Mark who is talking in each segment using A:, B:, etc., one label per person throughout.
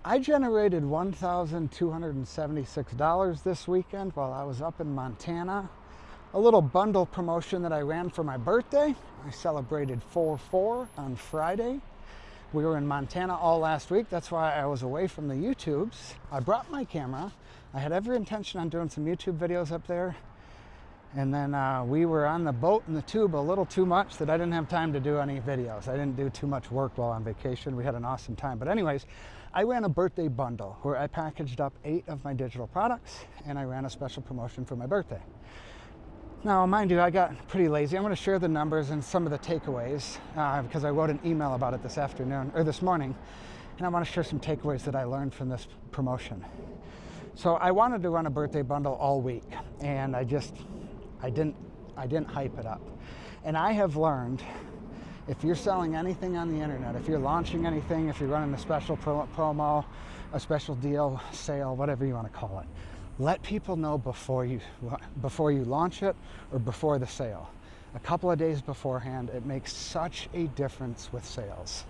A: I generated $1,276 this weekend while I was up in Montana. A little bundle promotion that I ran for my birthday. I celebrated 4/4 on Friday. We were in Montana all last week. That's why I was away from the YouTubes. I brought my camera. I had every intention on doing some YouTube videos up there. And then we were on the boat and the tube a little too much that I didn't have time to do any videos. I didn't do too much work while on vacation. We had an awesome time. But anyways, I ran a birthday bundle where I packaged up 8 of my digital products and I ran a special promotion for my birthday. Now, mind you, I got pretty lazy. I'm going to share the numbers and some of the takeaways because I wrote an email about it this morning, and I want to share some takeaways that I learned from this promotion. So I wanted to run a birthday bundle all week, and I didn't hype it up. And I have learned, if you're selling anything on the internet, if you're launching anything, if you're running a special promo, a special deal, sale, whatever you want to call it, let people know before you launch it or before the sale. A couple of days beforehand, it makes such a difference with sales.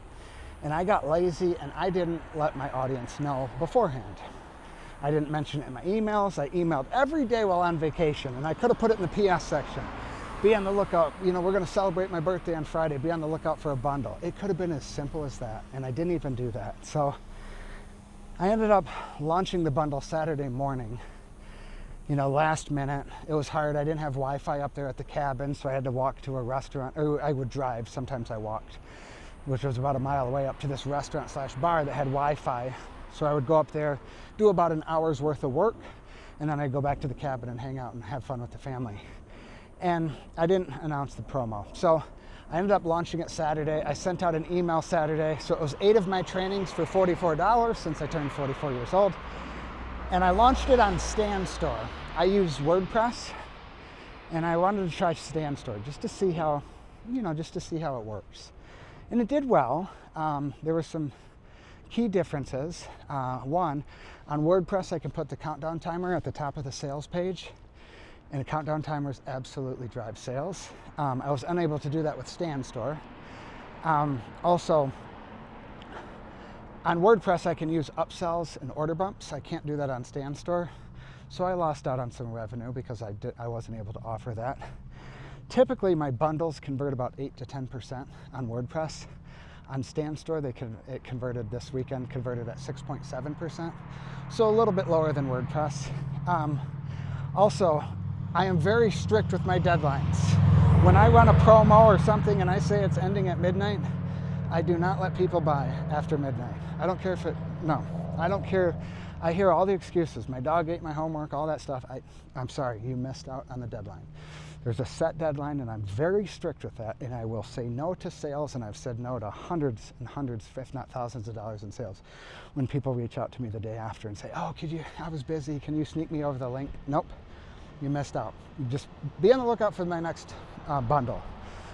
A: And I got lazy and I didn't let my audience know beforehand. I didn't mention it in my emails. I emailed every day while on vacation, and I could have put it in the PS section. Be on the lookout, we're going to celebrate my birthday on Friday. Be on the lookout for a bundle. It could have been as simple as that, and I didn't even do that. So I ended up launching the bundle Saturday morning, last minute. It was hard. I didn't have Wi-Fi up there at the cabin, so I had to walk to a restaurant, or I would drive. Sometimes I walked, which was about a mile away, up to this restaurant/bar that had Wi-Fi. So I would go up there, do about an hour's worth of work, and then I'd go back to the cabin and hang out and have fun with the family. And I didn't announce the promo. So I ended up launching it Saturday. I sent out an email Saturday. So it was 8 of my trainings for $44 since I turned 44 years old. And I launched it on Stan Store. I use WordPress, and I wanted to try Stan Store just to see how it works. And it did well. There were some key differences. One, on WordPress, I can put the countdown timer at the top of the sales page, and the countdown timers absolutely drive sales. I was unable to do that with Stan Store. Also, on WordPress, I can use upsells and order bumps. I can't do that on Stan Store, so I lost out on some revenue because I wasn't able to offer that. Typically, my bundles convert about 8 to 10% on WordPress. On Stan Store, it converted this weekend, converted at 6.7%, so a little bit lower than WordPress. Also, I am very strict with my deadlines. When I run a promo or something and I say it's ending at midnight, I do not let people buy after midnight. I don't care I don't care. I hear all the excuses. My dog ate my homework, all that stuff. I'm sorry, you missed out on the deadline. There's a set deadline, and I'm very strict with that, and I will say no to sales, and I've said no to hundreds and hundreds, if not thousands of dollars in sales when people reach out to me the day after and say, oh, I was busy, can you sneak me over the link? Nope, you missed out. You just be on the lookout for my next bundle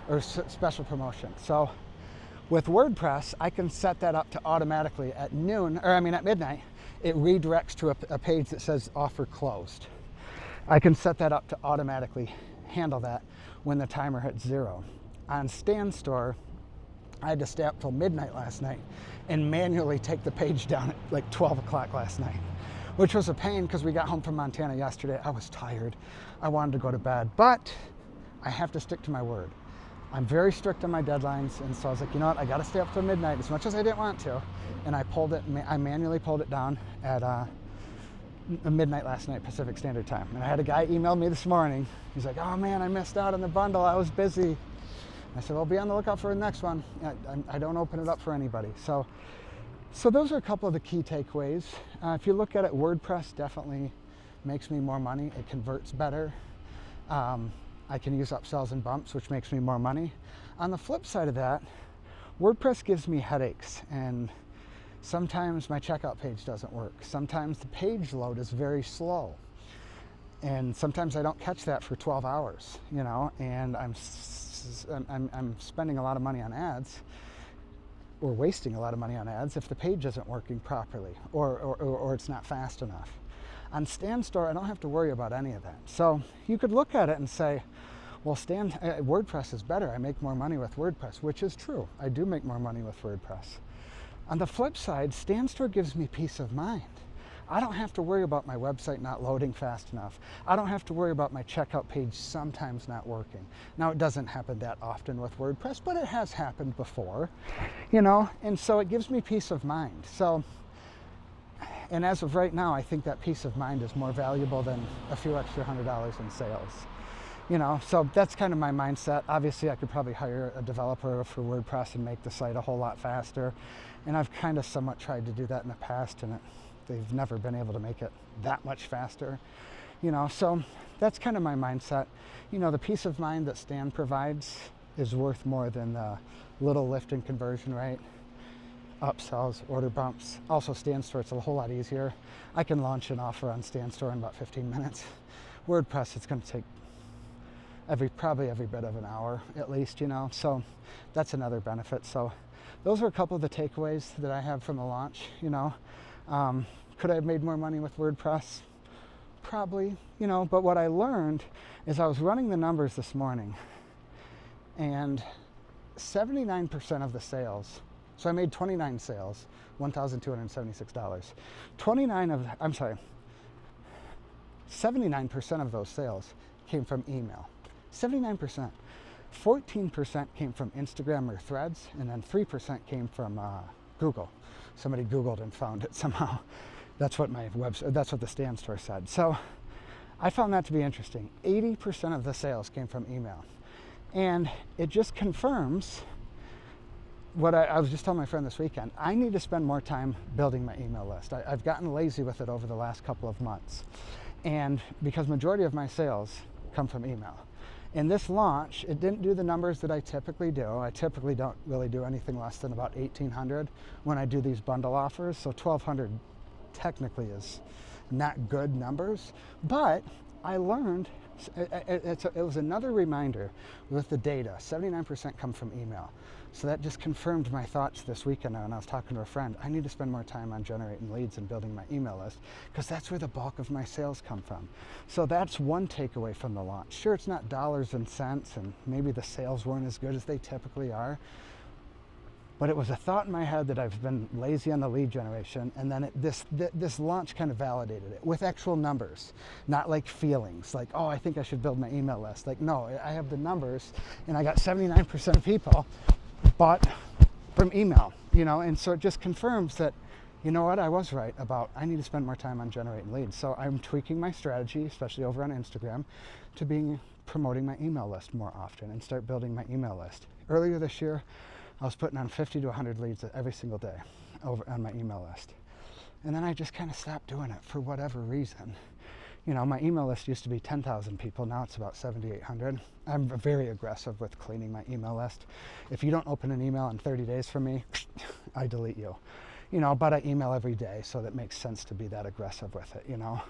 A: or special promotion. So with WordPress, I can set that up to automatically at midnight, it redirects to a page that says offer closed. I can set that up to automatically handle that when the timer hits 0. On Stan Store, I had to stay up till midnight last night and manually take the page down at like 12 o'clock last night, which was a pain because we got home from Montana yesterday. I was tired. I wanted to go to bed, but I have to stick to my word. I'm very strict on my deadlines, and so I was like, you know what, I got to stay up till midnight as much as I didn't want to, and I manually pulled it down at midnight last night Pacific Standard Time. And I had a guy email me this morning. He's like, oh man, I missed out on the bundle. I was busy. I said, well, be on the lookout for the next one. I don't open it up for anybody. So those are a couple of the key takeaways. If you look at it, WordPress definitely makes me more money. It converts better. I can use upsells and bumps, which makes me more money. On the flip side of that, WordPress gives me headaches, and sometimes my checkout page doesn't work. Sometimes the page load is very slow. And sometimes I don't catch that for 12 hours, and I'm spending a lot of money on ads, or wasting a lot of money on ads if the page isn't working properly or it's not fast enough. On Stan Store, I don't have to worry about any of that. So you could look at it and say, well, WordPress is better. I make more money with WordPress, which is true. I do make more money with WordPress. On the flip side, StanStore gives me peace of mind. I don't have to worry about my website not loading fast enough. I don't have to worry about my checkout page sometimes not working. Now, it doesn't happen that often with WordPress, but it has happened before, you know, and so it gives me peace of mind. So, and as of right now, I think that peace of mind is more valuable than a few extra $100 in sales. You know, so that's kind of my mindset. Obviously, I could probably hire a developer for WordPress and make the site a whole lot faster. And I've kind of somewhat tried to do that in the past, and they've never been able to make it that much faster. You know, so that's kind of my mindset. You know, the peace of mind that Stan provides is worth more than the little lift in conversion rate, upsells, order bumps. Also, StanStore, it's a whole lot easier. I can launch an offer on StanStore in about 15 minutes. WordPress, it's going to take probably every bit of an hour at least, you know, so that's another benefit. So those are a couple of the takeaways that I have from the launch, you know. Could I have made more money with WordPress? Probably, you know, but what I learned is I was running the numbers this morning, and 79% of the sales, so I made 29 sales, $1,276. 79% of those sales came from email. 79%. 14% came from Instagram or Threads, and then 3% came from Google. Somebody Googled and found it somehow. That's what that's what the StanStore said. So I found that to be interesting. 80% of the sales came from email. And it just confirms what I was just telling my friend this weekend. I need to spend more time building my email list. I've gotten lazy with it over the last couple of months. And because majority of my sales come from email. In this launch, it didn't do the numbers that I typically do. I typically don't really do anything less than about 1,800 when I do these bundle offers. So 1,200 technically is not good numbers, but I learned, it was another reminder with the data, 79% come from email. So that just confirmed my thoughts this weekend when I was talking to a friend. I need to spend more time on generating leads and building my email list, because that's where the bulk of my sales come from. So that's one takeaway from the launch. Sure, it's not dollars and cents, and maybe the sales weren't as good as they typically are, but it was a thought in my head that I've been lazy on the lead generation, and then this launch kind of validated it with actual numbers, not like feelings, like, oh, I think I should build my email list. Like, no, I have the numbers, and I got 79% of people bought from email, you know, and so it just confirms that, you know what, I was right about I need to spend more time on generating leads. So I'm tweaking my strategy, especially over on Instagram, to promoting my email list more often and start building my email list. Earlier this year, I was putting on 50 to 100 leads every single day over on my email list. And then I just kind of stopped doing it for whatever reason. You know, my email list used to be 10,000 people. Now it's about 7,800. I'm very aggressive with cleaning my email list. If you don't open an email in 30 days from me, I delete you. You know, but I email every day, so that makes sense to be that aggressive with it, you know.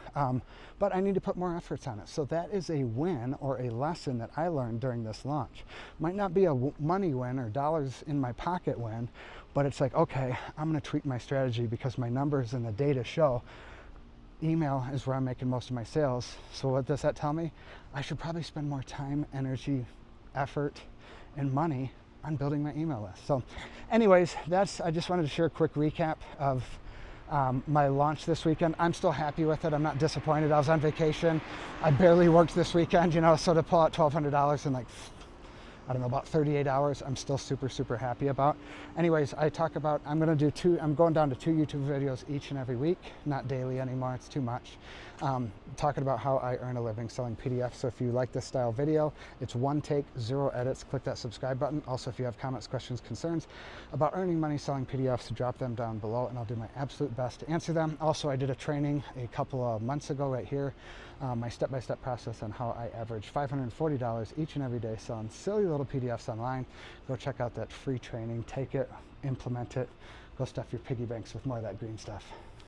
A: But I need to put more efforts on it. So that is a win or a lesson that I learned during this launch. Might not be a money win or dollars in my pocket win, but it's like, okay, I'm going to tweak my strategy because my numbers and the data show email is where I'm making most of my sales. So what does that tell me? I should probably spend more time, energy, effort, and money on building my email list. So anyways, I just wanted to share a quick recap of my launch this weekend. I'm still happy with it. I'm not disappointed. I was on vacation. I barely worked this weekend, you know, so to pull out $1,200 in like, I don't know, about 38 hours, I'm still super, super happy about. Anyways, I talk about, I'm going down to 2 YouTube videos each and every week, not daily anymore, it's too much. Talking about how I earn a living selling PDFs. So if you like this style video, it's one take, 0 edits, click that subscribe button. Also, if you have comments, questions, concerns about earning money selling PDFs, drop them down below and I'll do my absolute best to answer them. Also, I did a training a couple of months ago right here, my step-by-step process on how I average $540 each and every day selling silly little PDFs online. Go check out that free training, take it, implement it, go stuff your piggy banks with more of that green stuff.